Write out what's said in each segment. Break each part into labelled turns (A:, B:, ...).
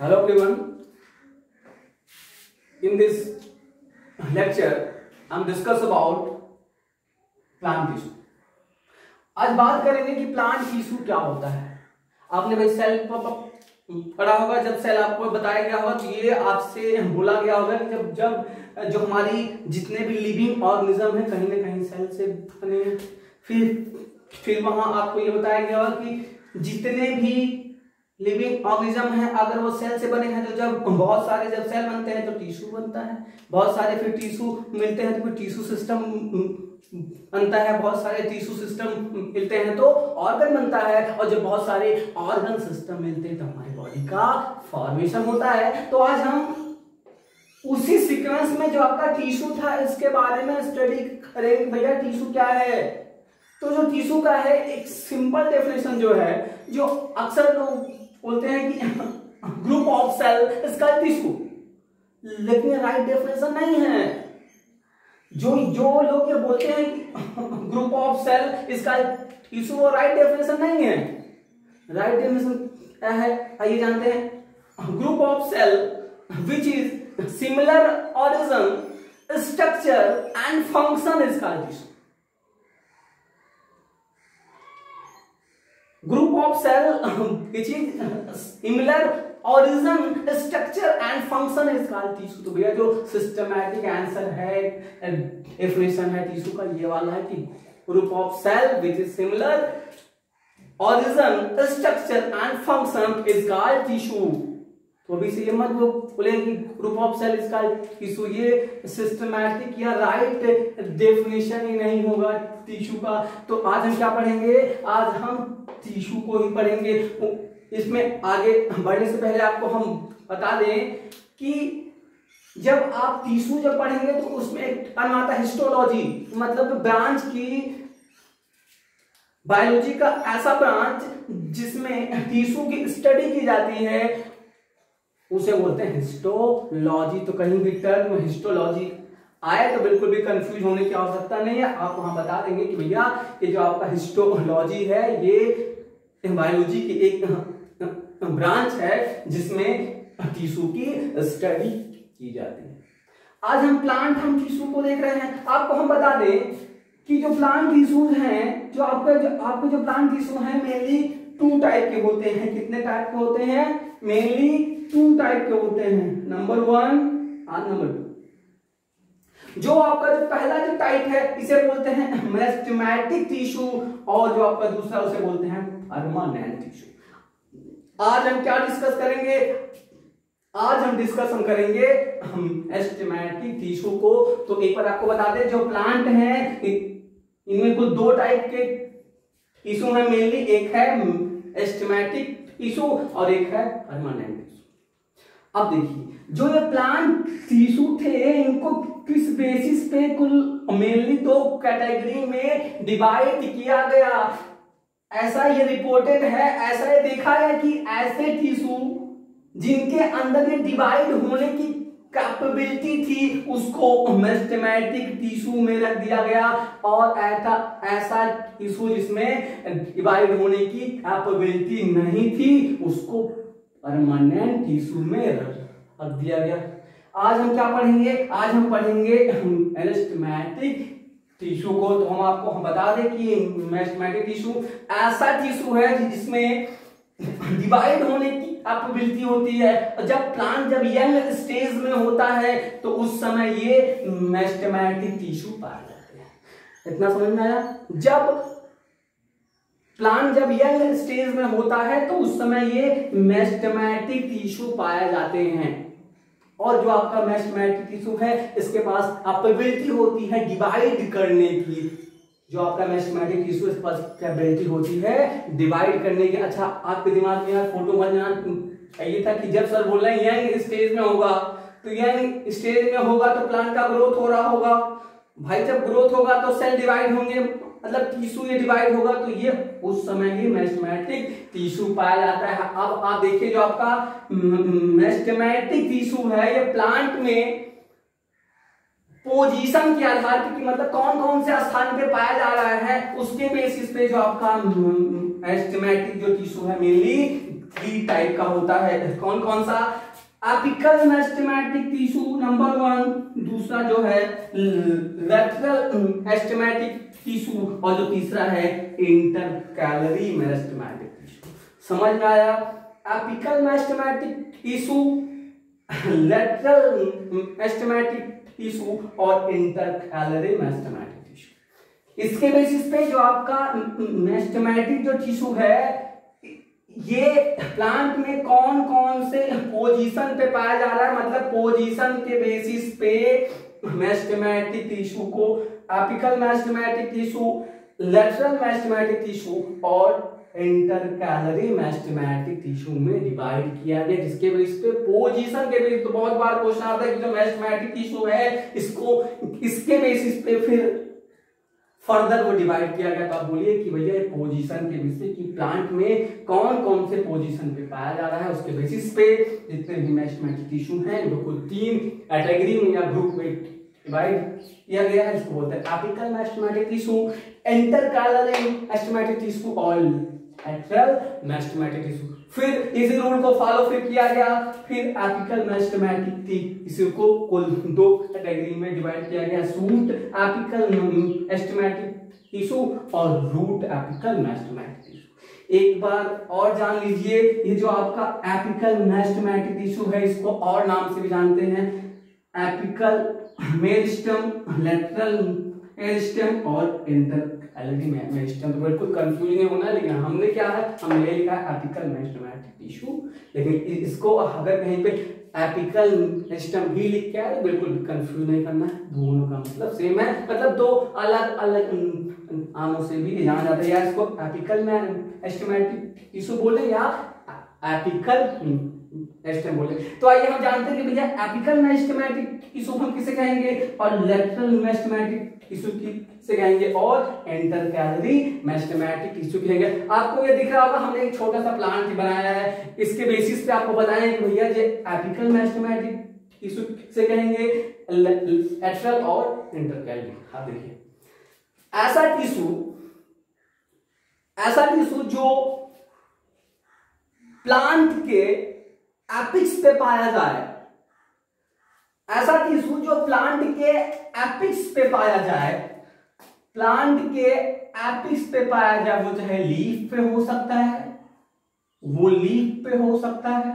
A: Hello everyone. In this lecture, हम discuss about plant tissue. आज बात करेंगे कि प्लांट टिश्यू क्या होता है। आपने भाई सेल पढ़ा होगा, जब सेल आपको बताया गया होगा तो ये आपसे बोला गया होगा कि जब जो हमारी जितने भी लिविंग ऑर्गेनिज्म है कहीं ना कहीं सेल से बने हैं। फिर वहां आपको ये बताया गया होगा कि जितने भी लिविंग ऑर्गेनिज्म है अगर वो सेल से बने हैं तो जब बहुत सारे जब सेल बनते हैं तो टिश्यू बनता है, बहुत सारे फिर टिश्यू मिलते हैं तो फिर टिश्यू सिस्टम बनता है, बहुत सारे टिश्यू सिस्टम मिलते हैं तो ऑर्गन बनता है, और जब बहुत सारे ऑर्गन सिस्टम मिलते हैं तो हमारी बॉडी का फॉर्मेशन होता है। तो आज हम उसी सीक्वेंस में जो आपका टिश्यू था इसके बारे में स्टडी करेंगे। भैया टिश्यू क्या है? तो जो टिश्यू का है एक सिंपल डेफिनेशन जो है, जो अक्सर लोग बोलते हैं कि ग्रुप ऑफ सेल इसका टिश्यू, लेकिन राइट डेफिनेशन नहीं है। जो लोग ये बोलते हैं कि ग्रुप ऑफ सेल इसका टिश्यू, वो राइट डेफिनेशन नहीं है। राइट डेफिनेशन क्या है आइए जानते हैं। Group of cell which is similar origin structure and function इसका tissue. Group of cell which is similar origin, structure and function is called tissue। तो भैया जो सिस्टमैटिक आंसर है, डेफिनेशन है टिश्यू का ये वाला है कि group of cell which is similar origin, structure and function is called tissue। तो अभी से ये मत बोले कि ग्रुप ऑफ सेल इसका टिश्यू, ये सिस्टमैटिक या राइट डेफिनेशन ही नहीं होगा टिश्यू का। तो आज हम क्या पढ़ेंगे? आज हम टिश्यू को ही पढ़ेंगे। इसमें आगे बढ़ने से पहले आपको हम बता दें कि जब आप टिश्यू जब पढ़ेंगे तो उसमें एक टर्म आता है हिस्टोलॉजी, मतलब ब्रांच की बायोलॉजी का ऐसा ब्रांच जिसमें टिश्यू की स्टडी की जाती है उसे बोलते हैं हिस्टोलॉजी। तो कहीं भी टर्म हिस्टोलॉजी आए तो बिल्कुल भी कंफ्यूज होने की आवश्यकता नहीं है। आप वहां बता देंगे कि भैया ये जो आपका हिस्टोलॉजी है ये बायोलॉजी की एक ब्रांच है जिसमें टिश्यू की स्टडी की जाती है। आज हम टिश्यू को देख रहे हैं। आपको हम बता दें कि जो प्लांट टिश्यूज हैं, जो आपके जो प्लांट टिश्यू हैं मेनली 2 टाइप के होते हैं। कितने टाइप के होते हैं? मेनली 2 टाइप के होते हैं, नंबर 1 और नंबर 2। जो आपका जो पहला जो टाइप है इसे बोलते हैं मेरिस्टेमेटिक टिश्यू, और जो आपका दूसरा उसे बोलते हैं परमानेंट टिश्यू। आज हम क्या डिस्कस करेंगे? आज हम डिस्कशन करेंगे मेरिस्टेमेटिक टिश्यू को। तो एक बार आपको बता दें जो प्लांट हैं इनमें कुल 2 टाइप के टिश्यू है मेनली, एक है मेरिस्टेमेटिक टिश्यू और एक है परमानेंट टिश्यू। अब देखिए जो ये प्लांट टिश्यू थे इनको किस बेसिस पे कुल मेनली 2 कैटेगरी में डिवाइड किया गया, ऐसा ये रिपोर्टेड है, ऐसा ये देखा है कि ऐसे टिश्यू जिनके अंदर ये डिवाइड होने की कैपेबिलिटी थी उसको मेरिस्टेमेटिक टिश्यू में रख दिया गया, और ऐसा टिश्यू जिसमें डिवाइड होने की कैपेबिलिटी नहीं थी उसको परमानेंट टिश्यू में रख दिया गया। आज हम क्या पढ़ेंगे? आज हम पढ़ेंगे मेरिस्टेमेटिक टिश्यू को। तो हम बता दें कि मेरिस्टेमेटिक टिश्यू ऐसा टिश्यू है जिसमें डिवाइड होने की कैपेबिलिटी होती है, और जब यंग स्टेज में होता है तो उस समय ये मेरिस्टेमेटिक टिश्यू पाए जाते हैं। इतना समझ में आया? जब यंग स्टेज में होता है तो उस समय ये मेरिस्टेमेटिक टिश्यू पाए जाते हैं, और जो आपका मेरिस्टेमेटिक टिश्यू है इसके पास कैपेबिलिटी होती है डिवाइड करने की। जो आपका मेरिस्टेमेटिक टिश्यू इसके पास कैपेबिलिटी होती है डिवाइड करने की। अच्छा, आपके दिमाग में यार फोटो बनना चाहिए था कि जब सर बोल रहे हैं यंग स्टेज में होगा तो यंग स्टेज में होगा तो प्लांट का ग्रोथ हो रहा होगा। भाई जब ग्रोथ होगा तो सेल डिवाइड होंगे, मतलब टिश्यू ये डिवाइड होगा, तो ये उस समय ही मेरिस्टेमेटिक टिश्यू पाया जाता है। अब आप देखिए जो आपका मेरिस्टेमेटिक टिश्यू है ये प्लांट में पोजीशन के आधार पर कि मतलब कौन कौन से स्थान पे पाया जा रहा है उसके बेसिस पे जो आपका मेरिस्टेमेटिक जो टिश्यू है मेनली 3 टाइप का होता है। कौन कौन सा? एपिकल मेरिस्टेमेटिक टिश्यू नंबर 1, दूसरा जो है लेटरल मेरिस्टेमेटिक टिश्यू, और जो तीसरा है इंटरकैलरी मेरिस्टेमेटिक टिश्यू। समझ में आया? Apical meristematic tissue, lateral meristematic tissue और इंटरकैलरी मेरिस्टेमेटिक टिश्यू। इसके बेसिस पे जो आपका मेरिस्टेमेटिक जो टिश्यू है, ये प्लांट में कौन कौन से पोजीशन पे पाया जा रहा है, मतलब पोजीशन के बेसिस पे मेरिस्टेमेटिक टिश्यू को apical meristematic tissue, lateral meristematic tissue और इंटरकैलरी मेरिस्टेमेटिक टिश्यू में डिवाइड किया गया, जिसके बेसिस पे पोजीशन के बेसिस। तो बहुत बार क्वेश्चन आता है कि जो मेरिस्टेमेटिक टिश्यू है इसको इसके बेसिस पे फिर फर्दर वो डिवाइड किया गया। तो आप बोलिए कि भैया पोजीशन के बेसिस पे कि प्लांट में कौन कौन से पोजीशन पे पाया जा रहा है, उसके बेसिस पे जितने भी मेरिस्टेमेटिक टिश्यू हैं उनको 3 कैटेगरी में या ग्रुप में डिवाइड किया गया है, जिसको बोलते हैं apical meristematic tissue, intercalary meristematic tissue और लेटरल मेरिस्टेमेटिक टिश्यू। फिर इसी रूल को फॉलो फिर किया गया, फिर एपिकल मेरिस्टेमेटिक टिश्यू को कुल 2 कैटेगरी में डिवाइड किया गया, शूट एपिकल मेरिस्टेमेटिक टिश्यू और रूट एपिकल मेरिस्टेमेटिक टिश्यू। एक बार और जान लीजिए, ये जो आपका एपिकल मेरिस्टेमेटिक टिश्यू है इसको और नाम से भी जानते हैं, एपिकल मेरिस्टेम, लेटरल मेरिस्टेम और इंटरकैलरी मेरिस्टेम। तो बिल्कुल कंफ्यूज नहीं होना है, लेकिन हमने क्या है, हमने लिखा है एपिकल मेरिस्टेमेटिक टिश्यू, लेकिन इसको अगर कहीं पे एपिकल मेरिस्टेम भी लिख के आए तो बिल्कुल कंफ्यूज नहीं करना है, दोनों का मतलब सेम है, मतलब 2 अलग अलग नामों से भी जाना जाता है, या इसको एपिकल मेरिस्टेमेटिक टिश्यू बोले या एपिकल मेरिस्टेम बोले। तो आइए हम जानते हैं कि भैया एपिकल मेरिस्टेमेटिक टिश्यू हम किसे कहेंगे और लेटरल मेरिस्टेमेटिक टिश्यू किसे कहेंगे और इंटरकैलरी मेरिस्टेमेटिक टिश्यू कहेंगे। आपको ये दिख रहा होगा, हमने एक छोटा सा प्लांट बनाया है, इसके बेसिस पे आपको बताएं कि भैया ये एपिकल मेरिस्टेमेटिक टिश्यू किसे कहेंगे, लेटरल और इंटरकैलरी। हाँ देखिए, ऐसा टिश्यू जो प्लांट के एपिक्स पे पाया जाए, ऐसा टिश्यू जो प्लांट के एपिक्स पे पाया जाए, प्लांट के एपिक्स पे पाया जाए, वो चाहे लीफ पे हो सकता है, वो लीफ पे हो सकता है,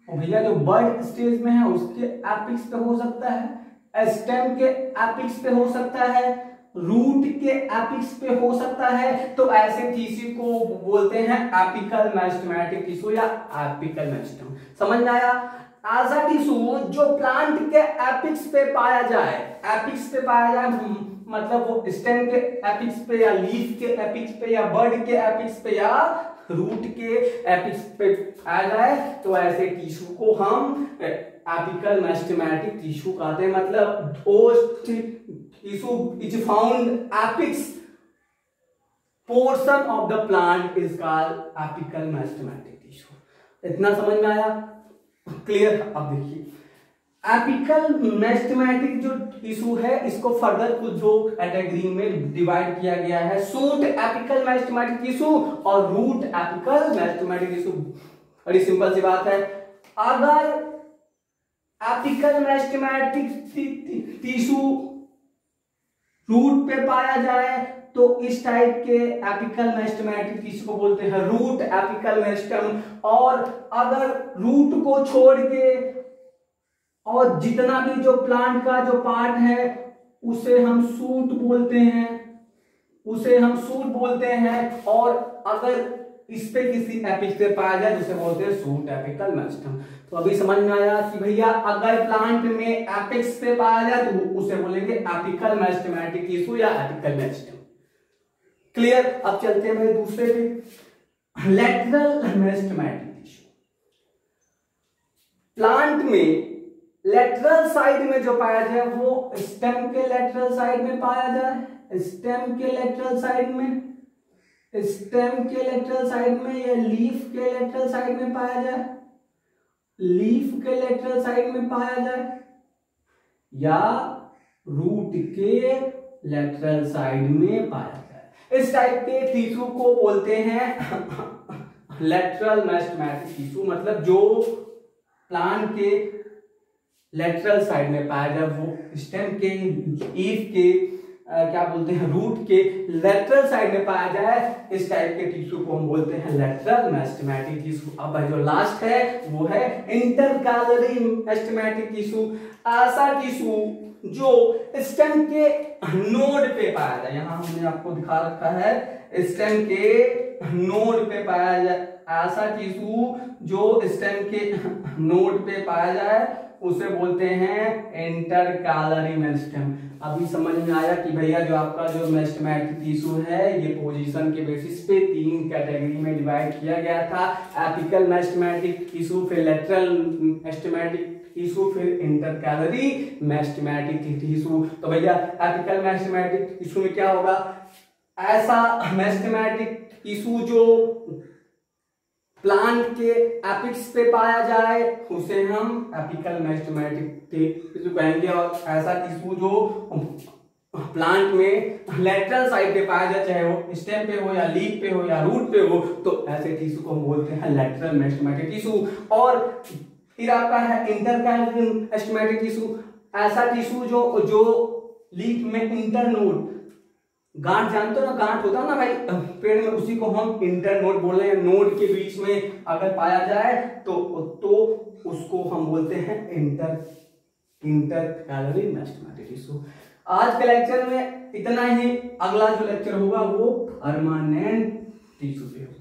A: और भैया जो बर्ड स्टेज में है उसके एपिक्स पे हो सकता है, स्टेम के एपिक्स पे हो सकता है, रूट के एपिक्स पे हो सकता है। तो ऐसे टिश्यू को बोलते हैं एपिकल मेरिस्टेमेटिक टिश्यू या एपिकल मेरिस्टेम। समझ में आया? ऐसा टिश्यू जो प्लांट के एपिक्स पे पाया जाए, एपिक्स पे पाया जाए मतलब वो स्टेम के एपिक्स पे या लीफ के एपिक्स पे या बर्ड के एपिक्स पे या रूट के एपिक्स पे पाया जाए, तो ऐसे टिश्यू को हम एपिकल मेरिस्टेमेटिक टिश्यू कहते हैं। मतलब tissue is found apex portion of the plant is called apical meristematic tissue. इतना समझ में आया? क्लियर? अब देखिए, एपिकल मेरिस्टेमेटिक जो टिश्यू है इसको फर्दर कुछ 2 कैटेगरी में डिवाइड किया गया है, शूट एपिकल मेरिस्टेमेटिक टिश्यू और रूट एपिकल मेरिस्टेमेटिक टिश्यू। बड़ी सिंपल सी बात है, अगर एपिकल मेरिस्टेमेटिक टिश्यू रूट पे पाया जाए तो इस टाइप के एपिकल मेरिस्टेमेटिक टिश्यू को बोलते हैं रूट एपिकल मेरिस्टेम, और अगर रूट को छोड़ के और जितना भी जो प्लांट का जो पार्ट है उसे हम शूट बोलते हैं, और अगर इस पे किसी एपिक्स पे पाया जाए जिसे बोलते हैं शूट एपिकल मेरिस्टेम। तो अभी समझ में आया कि भैया अगर प्लांट में एपिक्स पे पाया जाए तो उसे बोलेंगे एपिकल मेरिस्टेमेटिक टिश्यू या एपिकल मेरिस्टेम। क्लियर? अब चलते हैं भाई दूसरे पे, लेटरल मेरिस्टेमेटिक टिश्यू। प्लांट में लेटरल साइड में जो पाया जाए वो स्टेम के लेटरल साइड में पाया जाए, स्टेम के लेटरल साइड में या लीफ के लेटरल साइड में पाया जाए, लीफ के लेटरल साइड में पाया जाए, या रूट के लेटरल साइड में पाया जाए। इस टाइप के टिश्यू को बोलते हैं लेटरल मेरिस्टेमेटिक टिश्यू मतलब जो प्लांट के लेटरल साइड में पाया जाए, वो स्टेम के, लीफ के, क्या बोलते हैं, रूट के लेटरल साइड में पाया जाए, इस टाइप के टिश्यू को हम बोलते हैं लेटरल मेरिस्टेमेटिक टिश्यू। अब जो लास्ट है वो है इंटरकैलरी मेरिस्टेमेटिक टिश्यू। ऐसा टिश्यू जो स्टेम के नोड पे पाया जाए, यहाँ हमने आपको दिखा रखा है, स्टेम के नोड पे पाया जाए, ऐसा टिश्यू जो स्टेम के नोड पे पाया जाए उसे बोलते हैं इंटरकैलरी मेरिस्टेम। अभी समझ में आया कि भैया जो आपका जो मेरिस्टेमेटिक टिश्यू है ये पोजीशन के बेसिस पे 3 कैटेगरी में डिवाइड किया गया था, एपिकल मेरिस्टेमेटिक टिश्यू, फिर लेटरल मेरिस्टेमेटिक टिश्यू, फिर इंटरकैलरी मेरिस्टेमेटिक टिश्यू। तो भैया एपिकल मेरिस्टेमेटिक टिश्यू में क्या होगा, ऐसा मेरिस्टेमेटिक टिश्यू जो प्लांट के एपिक्स पे पाया जाए उसे हम एपिकल मेरिस्टेमेटिक टिश्यू कहेंगे, और ऐसा टिश्यू जो प्लांट में लेटरल साइड पे पाया जाए, चाहे वो स्टेम पे हो या लीफ पे हो या रूट पे हो, तो ऐसे टिश्यू को हम बोलते हैं लेटरल मेरिस्टेमेटिक टिश्यू। और फिर आपका है इंटरकैलरी मेरिस्टेमेटिक टिश्यू, ऐसा टिश्यू जो लीफ में इंटरनोड, गांठ जानते हो ना, गांठ होता है ना भाई पेड़ में, उसी को हम इंटरनोड बोल रहे हैं। नोड के बीच में अगर पाया जाए तो उसको हम बोलते हैं इंटरकैलरी मेरिस्टेमेटिक टिश्यू। आज के लेक्चर में इतना ही, अगला जो लेक्चर होगा वो परमानेंट टिश्यू पे होगा।